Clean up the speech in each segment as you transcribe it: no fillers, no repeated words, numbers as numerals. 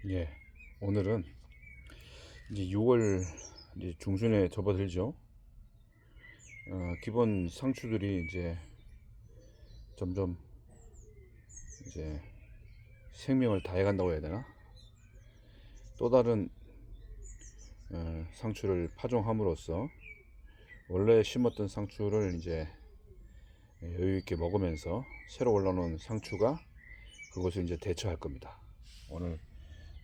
예, 오늘은 이제 6월 이제 중순에 접어들죠. 기본 상추들이 이제 점점 이제 생명을 다해간다고 해야 되나? 또 다른 상추를 파종함으로써 원래 심었던 상추를 이제 여유 있게 먹으면서 새로 올라오는 상추가 그것을 이제 대처할 겁니다. 오늘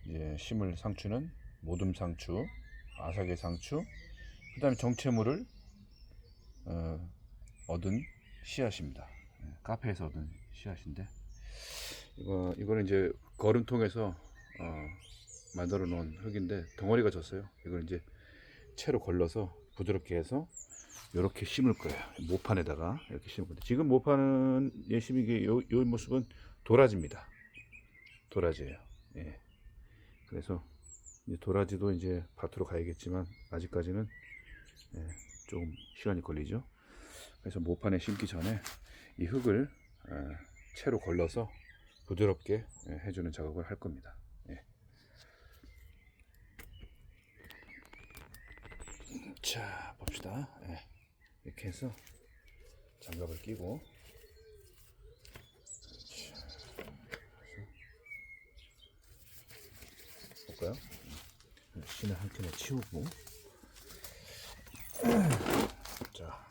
이제 심을 상추는 모둠 상추, 아삭이 상추, 그다음에 정체물을 얻은 씨앗입니다. 카페에서 얻은 씨앗인데 이거는 이제 거름통에서 만들어 놓은 흙인데 덩어리가 졌어요. 이걸 이제 채로 걸러서 부드럽게 해서 이렇게 심을 거예요. 모판에다가 이렇게 심을 건데 지금 모판은 심은 게 요 모습은 도라지입니다. 도라지예요. 예. 그래서 이제 도라지도 이제 밭으로 가야겠지만 아직까지는 조금 시간이 걸리죠. 그래서 모판에 심기 전에 이 흙을 채로 걸러서 부드럽게 해주는 작업을 할 겁니다. 예. 자, 봅시다. 예. 이렇게 해서 장갑을 끼고 볼까요? 신을 한 켠에 치우고 자,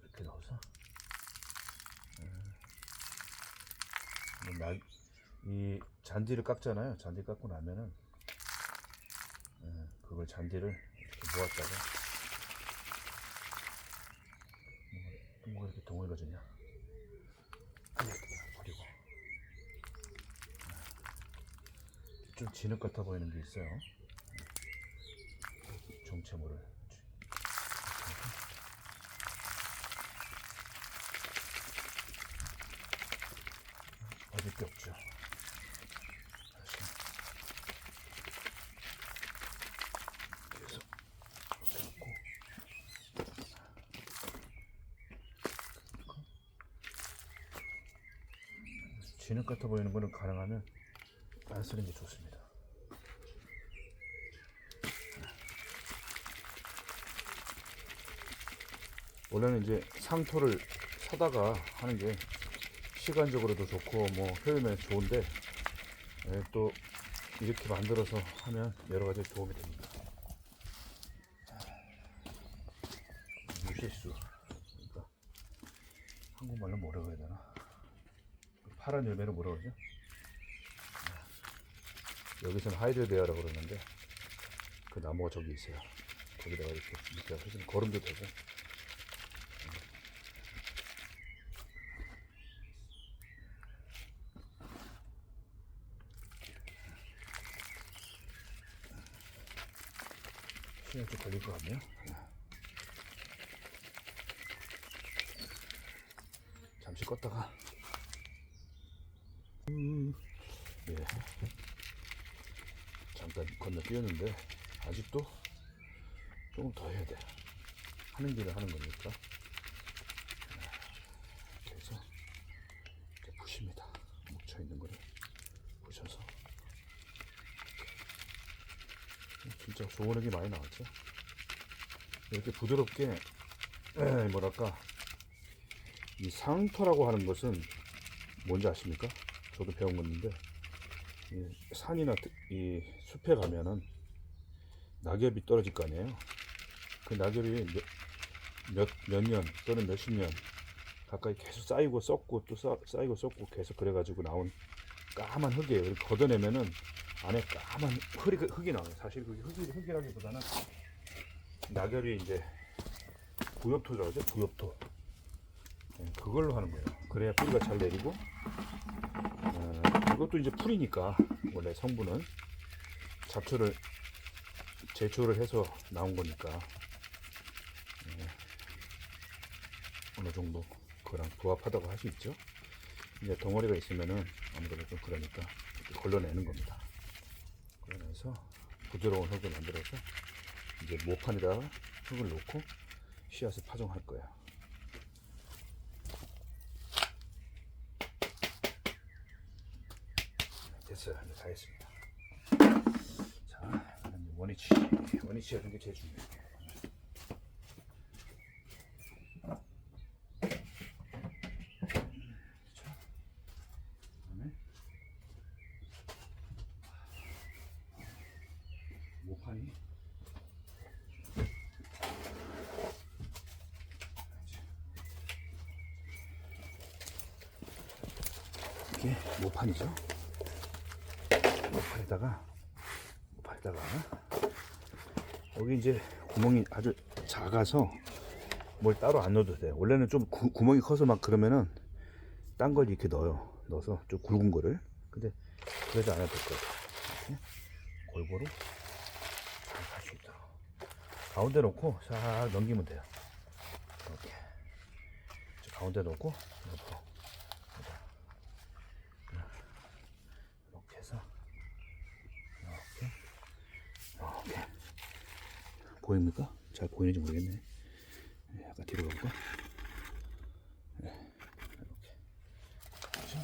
이렇게 넣어서 이 잔디를 깎잖아요. 잔디 깎고 나면은 그걸 잔디를 이렇게 모았다가 뭐가 이렇게 덩어리가 졌냐? 버리고 좀 진흙 같아 보이는 게 있어요. 정체물을 얻을 게 없죠. 그래서 이렇게 놓고 진흙 같아 보이는 거는 가능하면 안 쓰는 게 좋습니다. 원래는 이제 상토를 사다가 하는 게 시간적으로도 좋고 뭐 효율면 좋은데 또 이렇게 만들어서 하면 여러 가지 도움이 됩니다. 유실수, 그러니까 한국말로 뭐라고 해야 되나? 파란 열매를 뭐라고 그러죠? 여기서는 하이드데아라고 그러는데 그 나무가 저기 있어요. 거기다가 이렇게 밑에다 해주면 거름도 되고. 시간이 좀 걸릴 것 같네요. 잠시 껐다가 예. 잠깐 건너 뛰었는데 아직도 조금 더 해야 돼. 하는 길을 하는 거니까. 그래서 이렇게 부십니다. 묻혀 있는 거를 부셔서 진짜 좋은 흙이 많이 나왔죠. 이렇게 부드럽게 뭐랄까 이 상토라고 하는 것은 뭔지 아십니까? 저도 배운 건데 이 산이나 이 숲에 가면은 낙엽이 떨어질 거 아니에요. 그 낙엽이 몇 년 또는 몇십 년 가까이 계속 쌓이고 썩고 또 쌓이고 썩고 계속 그래가지고 나온 까만 흙이에요. 이렇게 걷어내면은 안에 까만 흙이 나와요. 사실 그게 흙이라기보다는 낙엽이 이제 부엽토라고 하죠. 부엽토. 그걸로 하는 거예요. 그래야 뿌리가 잘 내리고 이것도 이제 풀이니까 원래 성분은 잡초를 제초를 해서 나온 거니까 어느 정도 그랑 부합하다고 할 수 있죠. 이제 덩어리가 있으면은 아무래도 좀 그러니까 이렇게 걸러내는 겁니다. 그러면서 부드러운 흙을 만들어서 이제 모판에다가 흙을 놓고 씨앗을 파종할 거예요. 됐어요. 이제 다 했습니다. 자, 원위치 하는 게 제일 중요해요. 모판이 이게 모판이죠. 모판에다가 여기 이제 구멍이 아주 작아서 뭘 따로 안 넣어도 돼요. 원래는 좀 구멍이 커서 막 그러면은 딴 걸 이렇게 넣어서 좀 굵은 거를. 근데 그러지 않아도 될 것 같아요. 이렇게 골고루 잘 할 수 있도록 가운데 놓고 싹 넘기면 돼요. 이렇게 가운데 놓고 옆으로 이렇게 해서 이렇게 보입니까? 잘 보이는지 모르겠네. 약간 뒤로 가볼까? 네, 이렇게. 그렇죠?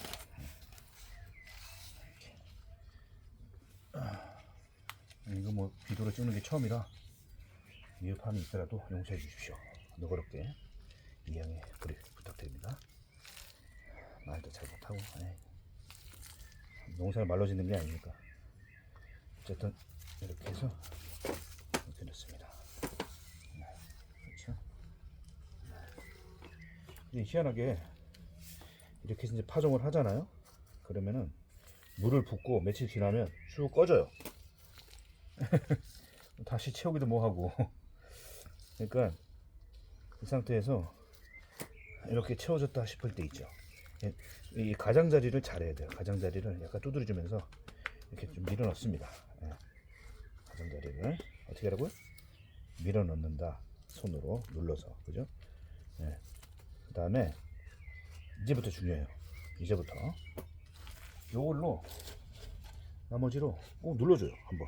이거 뭐 비디오로 찍는 게 처음이라 미흡함이 있더라도 용서해 주십시오. 너그럽게 이해의 부탁드립니다. 말도 잘 못하고 농사를 말로 짓는 게 아니니까. 어쨌든 이렇게 해서 이렇게 넣습니다. 그렇죠? 근데 희한하게 이렇게 해서 이제 파종을 하잖아요. 그러면은 물을 붓고 며칠 지나면 쭉 꺼져요. 다시 채우기도 뭐하고. 그러니까 이 상태에서 이렇게 채워졌다 싶을 때 있죠. 이 가장자리를 잘해야 돼요. 가장자리를 약간 두드려주면서 이렇게 좀 밀어 넣습니다. 가장자리를 어떻게 하라고요? 밀어 넣는다. 손으로 눌러서. 그죠? 그 다음에 이제부터 중요해요. 이제부터 요걸로 나머지로 꼭 눌러줘요. 한번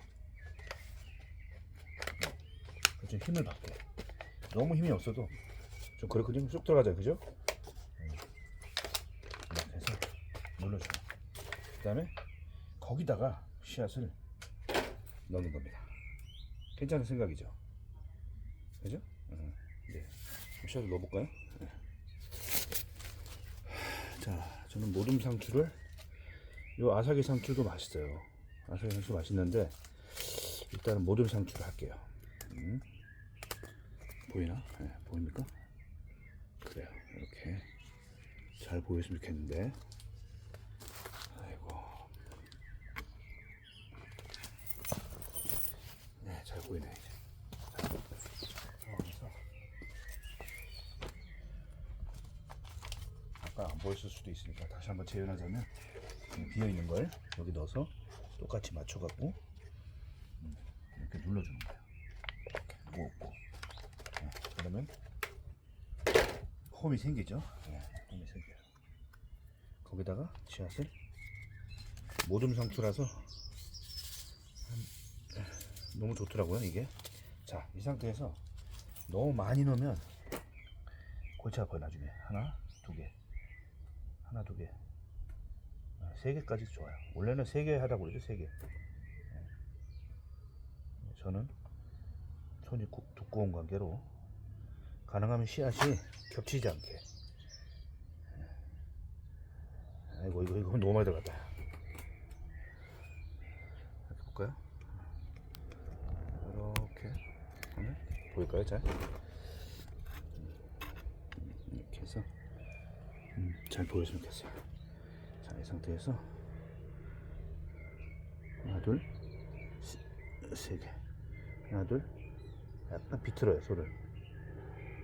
좀 힘을 받게. 너무 힘이 없어도 좀 그렇게 쑥 들어가죠. 그죠? 이렇게 해서 눌러줘요. 그 다음에 거기다가 씨앗을 넣는 겁니다. 괜찮은 생각이죠. 그죠? 네. 씨앗을 넣어볼까요? 네. 자, 저는 모둠 상추를, 요 아사기 상추도 맛있어요. 아사기 상추 맛있는데 일단은 모둠 상추를 할게요. 보이나? 네, 보입니까? 그래요. 이렇게 잘 보였으면 좋겠는데. 아이고. 네, 잘 보이네 이제. 아까 안 보였을 수도 있으니까 다시 한번 재현하자면, 비어 있는 걸 여기 넣어서 똑같이 맞춰갖고 이렇게 눌러주는 거예요. 이렇게 모으고. 그러면 홈이 생기죠. 홈이 생겨요. 거기다가 씨앗을, 모둠 상추라서 너무 좋더라고요 이게. 자, 이 상태에서 너무 많이 넣으면 골치 아파요. 나중에 하나, 두 개, 하나, 두 개, 세 개까지 좋아요. 원래는 세 개 하라고 그러죠. 세 개. 저는 손이 두꺼운 관계로 가능하면 씨앗이 겹치지 않게. 아이고, 이거 너무 많이 들어갔다. 이렇게 볼까요? 이렇게 하면 보일까요? 잘? 이렇게 해서 잘 보였으면 좋겠어요. 자, 이 상태에서 하나, 둘, 세 개. 하나, 둘. 약간 비틀어요, 손을.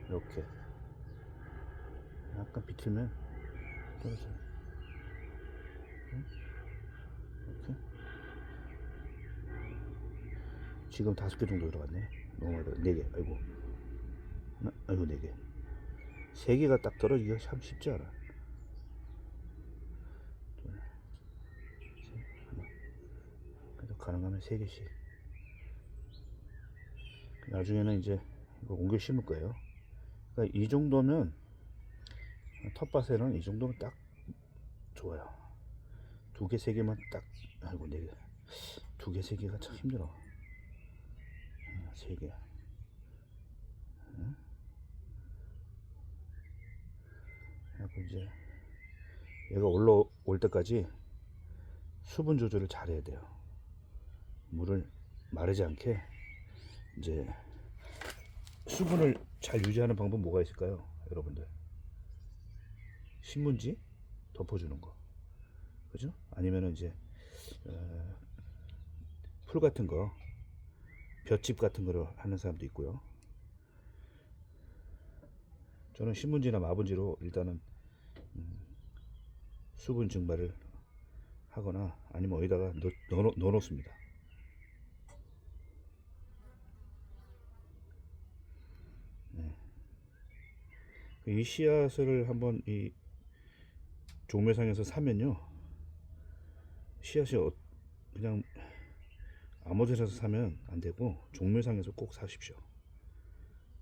이렇게 약간 비틀면 떨어져요. 이렇게. 지금 5개 정도 들어갔네. 너무 많이 들어. 4개. 아이고. 아이고, 4개. 3개가 딱 떨어지기가 참 쉽지 않아. 둘, 셋, 하나. 그래도 가능하면 3개씩. 나중에는 이제 이거 옮겨 심을 거예요. 그러니까 이 정도면, 텃밭에는 이 정도면 딱 좋아요. 두 개, 세 개만 딱, 아이고, 네 개. 두 개, 세 개가 참 힘들어. 세 개. 그리고 이제 얘가 올라올 때까지 수분 조절을 잘 해야 돼요. 물을 마르지 않게 이제 수분을 잘 유지하는 방법 뭐가 있을까요? 여러분들. 신문지 덮어주는 거. 그죠? 아니면은 이제 풀 같은 거, 볏짚 같은 거를 하는 사람도 있고요. 저는 신문지나 마분지로 일단은 수분 증발을 하거나 아니면 어디다가 넣어 놓습니다. 이 씨앗을 한번 이 종묘상에서 사면요, 씨앗이 그냥 아무 데서 사면 안 되고 종묘상에서 꼭 사십시오.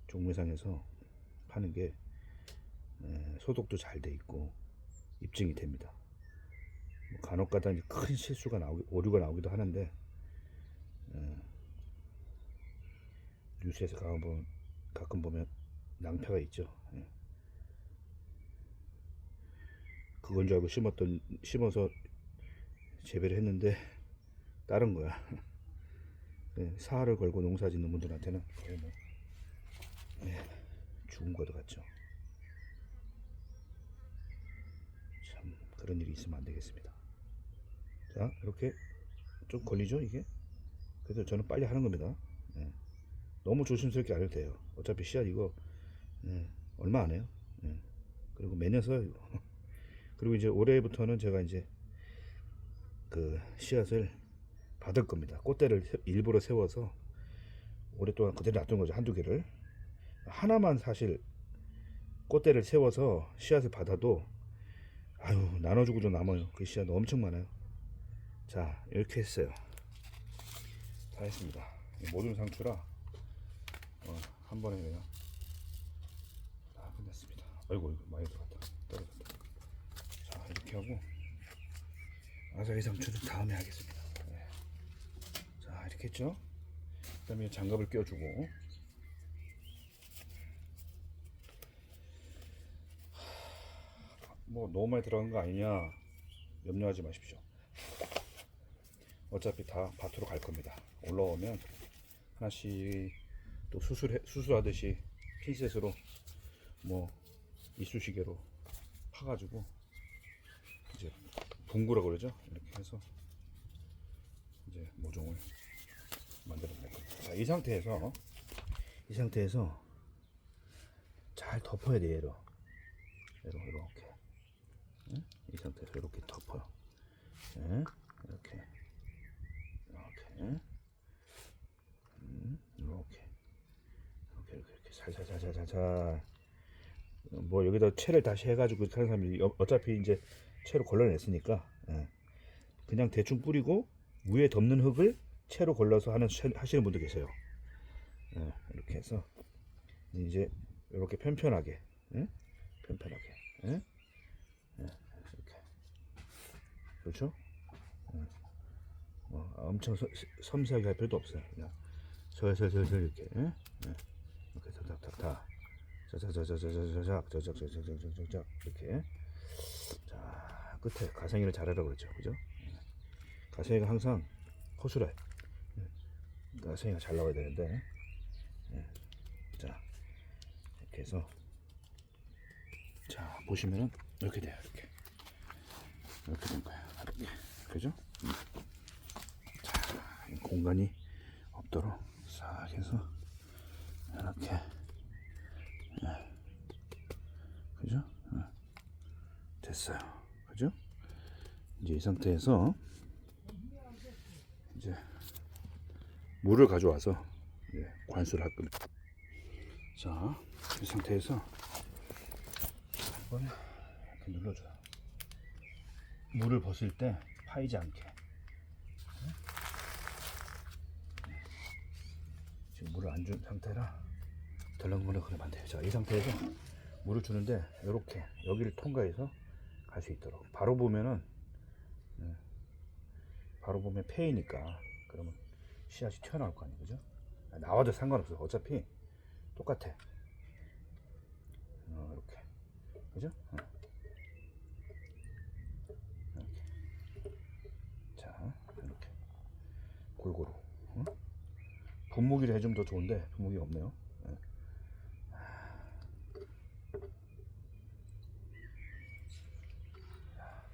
종묘상에서 파는 게 소독도 잘 돼 있고 입증이 됩니다. 뭐 간혹가다 큰 실수가 오류가 나오기도 하는데 뉴스에서 가끔 보면 낭패가 있죠. 그건 줄 알고 심어서 재배를 했는데 다른 거야. 사활을 걸고 농사 짓는 분들한테는 거의 뭐 죽은 거도 같죠. 참 그런 일이 있으면 안 되겠습니다. 자, 이렇게 좀 걸리죠 이게. 그래서 저는 빨리 하는 겁니다. 너무 조심스럽게 안 해도 돼요. 어차피 씨앗 이거 얼마 안 해요. 그리고 매년 써요 이거. 그리고 이제 올해부터는 제가 이제 그 씨앗을 받을 겁니다. 꽃대를 일부러 세워서 오랫동안 그대로 놔둔 거죠. 한두 개를. 하나만 사실 꽃대를 세워서 씨앗을 받아도 아유 나눠주고 좀 남아요. 그 씨앗 엄청 많아요. 자, 이렇게 했어요. 다 했습니다. 모든 상추라 한 번에 그냥 다 끝냈습니다. 아이고 많이 들어갔다. 떨어졌다. 자, 이렇게 하고 아사리 상추는 다음에 하겠습니다. 자, 이렇게 했죠. 그 다음에 장갑을 껴주고 뭐 너무 많이 들어간 거 아니냐 염려하지 마십시오. 어차피 다 밭으로 갈 겁니다. 올라오면 하나씩 또 수술하듯이 핀셋으로 뭐 이쑤시개로 파가지고 이제 분구라고 그러죠. 이렇게 해서 이제 모종을 만들어낼 겁니다. 자, 이 상태에서 잘 덮어야 돼. 얘로 이렇게 이 상태에서 이렇게 덮어요. 이렇게 이렇게 살살살살살살 뭐 여기다 채를 다시 해가지고 하는 사람이 어차피 이제 채로 걸러냈으니까 그냥 대충 뿌리고 위에 덮는 흙을 채로 걸러서 하시는 분도 계세요. 이렇게 해서 이제 이렇게 편편하게 이렇게 그렇죠? 엄청 섬세하게 할 필요도 없어요. 그냥 슬슬슬슬 이렇게 이렇게 탁탁탁탁 자작자작자작자작자작자작자작 이렇게. 자, 끝에 가생이를 잘하라고 그랬죠, 그죠? 가생이가 항상 허술해. 가생이가 잘 나와야 되는데. 자, 이렇게 해서 자 보시면은 이렇게 돼요. 이렇게 된 거예요. 이렇게, 그죠? 자, 공간이 없도록 싹 해서 이렇게, 그죠? 됐어요. 그죠? 이제 이 상태에서 이제 물을 가져와서 관수를 할 겁니다. 자, 이 상태에서 한번 이렇게 눌러줘요. 물을 벗을 때 파이지 않게. 지금 물을 안 준 상태라 덜렁거리면 안 돼요. 자, 이 상태에서 물을 주는데 이렇게 여기를 통과해서 갈 수 있도록. 바로 보면은 바로 보면 폐이니까 그러면 씨앗이 튀어나올 거 아니에요, 그죠? 나와도 상관없어. 어차피 똑같아. 이렇게, 그죠? 이렇게. 자, 이렇게 골고루. 분무기를 해주면 더 좋은데 분무기가 없네요.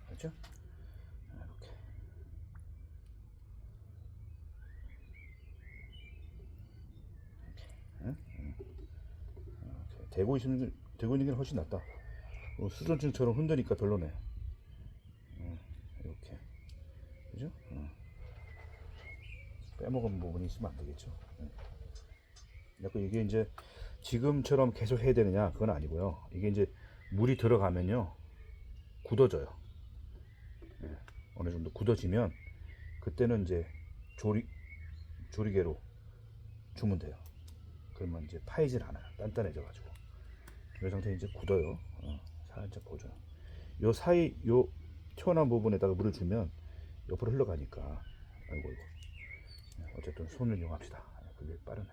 그렇죠? 이렇게. 이렇게 대고 있는 게 훨씬 낫다. 수전증처럼 흔드니까 별로네. 이렇게, 그죠? 빼먹은 부분이 있으면 안 되겠죠. 약간 이게 이제 지금처럼 계속 해야 되느냐 그건 아니고요. 이게 이제 물이 들어가면요 굳어져요. 어느 정도 굳어지면 그때는 이제 조리개로 주면 돼요. 그러면 이제 파이질 않아요. 단단해져 가지고 이 상태에 이제 굳어요. 살짝 보죠. 요 사이 요 튀어나온 부분에다가 물을 주면 옆으로 흘러가니까 아이고 어쨌든 손을 이용합시다. 그게 빠르네.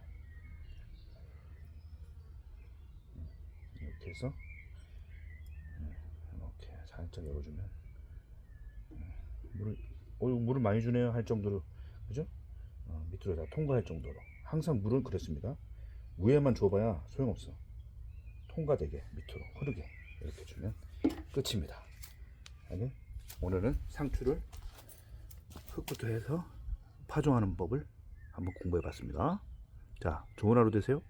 이렇게 해서 이렇게 살짝 열어주면 물을 많이 주네요 할 정도로, 그죠? 밑으로 다 통과할 정도로. 항상 물은 그렇습니다. 위에만 줘봐야 소용없어. 통과되게 밑으로 흐르게 이렇게 주면 끝입니다. 오늘은 상추를 흙부터 해서 파종하는 법을 한번 공부해 봤습니다. 자, 좋은 하루 되세요.